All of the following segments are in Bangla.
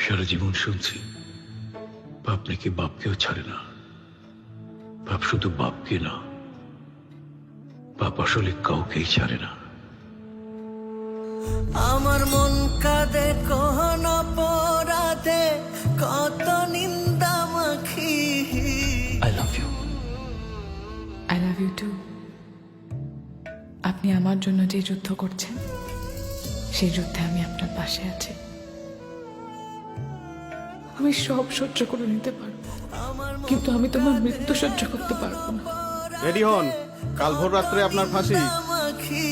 সারা জীবন শুনছি বাপ নাকি বাপকেও ছাড়ে না। বাপ শুধু বাপকে না, বাপ আসলে কাউকেই ছাড়ে না। আমার মন কাঁদে কোন অপরাধে, কত নিন্দা মাখি। I love you. I love you too. আপনি আমার জন্য যে যুদ্ধ করছেন, সেই যুদ্ধে আমি আপনার পাশে আছি। আমি সব সহ্য করে নিতে পারবো, কিন্তু আমি তোমার মৃত্যু সহ্য করতে পারবো না। রেডি হন, কাল ভোর রাত্রে আপনার ফাঁসি। মাখি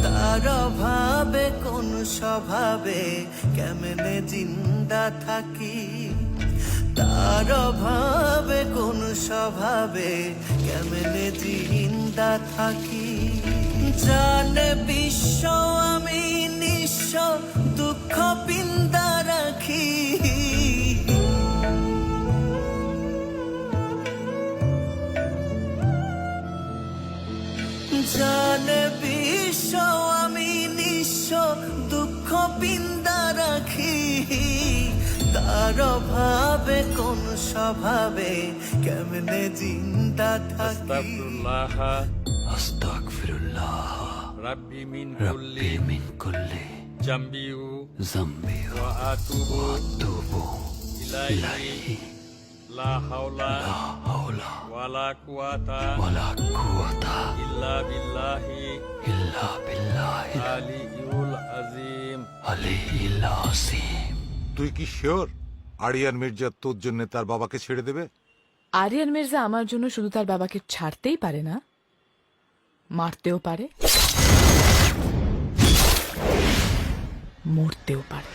তার অভাবে কোন স্বভাবে কেমনে জিন্দা থাকি। তার অভাবে কোন স্বভাবে কেমনে জিন্দা থাকি। জানে বিশ্ব আমি নিঃস্ব, দুঃখ পিন্দা রাখি। জানে বিশ্ব আমি নিঃস্ব, দুঃখ পিন্দা রাখি। তার অভাবে কোন স্বভাবে কেমনে জিন্দা থাকি। আস্তাগফিরুল্লাহ রাব্বি মিন রাব্বি মিন কুল্লি জাম্বিউ যামবি ওয়া আতুবু ওয়াতুবু ইলাইহি লা হাওলা লা হাওলা ওয়ালা কুওয়াতা ওয়ালা কুওয়াতা ইল্লা বিল্লাহি ইল্লা বিল্লাহিল আলিয়ুল আযীম। আলিয়্যিল আযীম। তুই কি শিওর আরিয়ান মির্জা তোর জন্য তার বাবাকে ছেড়ে দেবে? আরিয়ান মির্জা আমার জন্য শুধু তার বাবাকে ছাড়তেই পারে না, মারতেও পারে, মরতেও পারে।